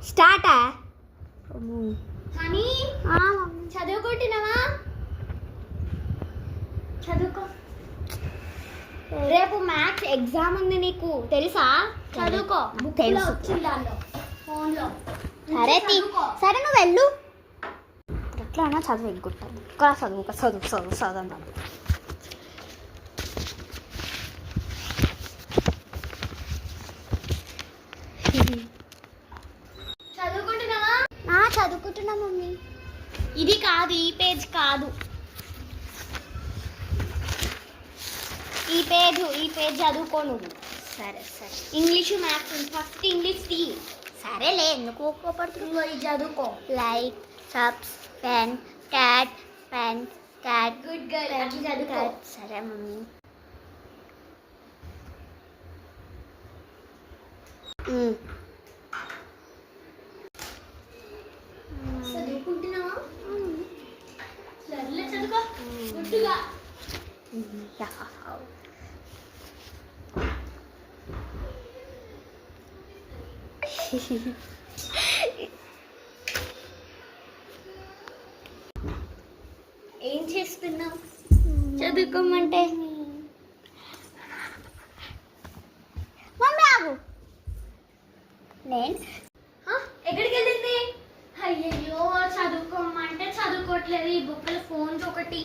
స్టార్టా honey చదువుకుంటున్నావా? చదువుకో. రేపు maths exam ఉంది నీకు తెలుసా? చదువుకో. తెలుసు. వచ్చింది దాంట్లో ఫోన్లో. సరే చదువుకో. సరే నువ్వు వెళ్ళు. ఎట్లా అయినా చదువు ఎగ్గుంటుంది. చదువు చదువుకుంటున్నావా? చదువుకుంటున్నా మమ్మీ. ఇది కాదు, ఈ పేజ్ కాదు. ఈ పేజ్ చదువుకో నువ్వు. సరే సరే ఇంగ్లీషు మ్యాథ్స్ ఫస్ట్ ఇంగ్లీష్ తీ. సరేలే ఎందుకు కోపడుతున్నావు? నువ్వు ఇది చదువుకో. Like subs pen cat good girl. అట్లా చదువుకో. సరే మమ్మీ. చదువుకుంటున్నావా? సర్లే చదువుకో. గుడ్డుగా. ఏం చేస్తున్నావు? చదువుకోమంటే మమ్మీ ఆగు. నేను ఎక్కడికి వెళ్ళింది? అయ్యయ్యో, చదువుకోమంటే చదువుకోవట్లేదు. ఈ బుక్కల ఫోన్స్ ఒకటి.